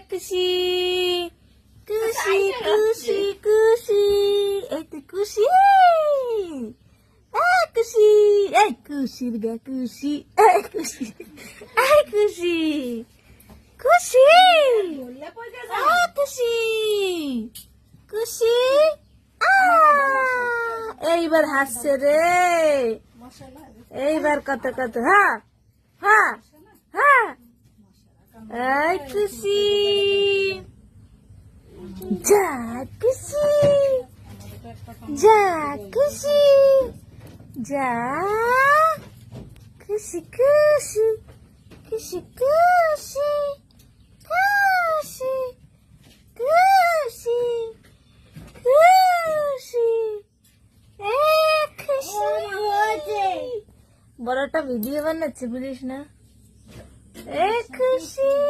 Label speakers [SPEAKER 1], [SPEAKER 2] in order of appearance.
[SPEAKER 1] খুশি খুশি খুশি খুশি, এই তো খুশি, খুশি, এই খুশির গা খুশি, এই খুশি, এই খুশি খুশি, খুশি খুশি, এইবার হাসছে রে, এইবার কত কত, হ্যাঁ হ্যাঁ হ্যাঁ, এই খুশি, যা খুশি, যা খুশি, যা খুশি খুশি খুশি খুশি খুশি খুশি খুশি, খুশি, বড়টা ভিডিও বানাচ্ছে বুঝিস না, খুশি।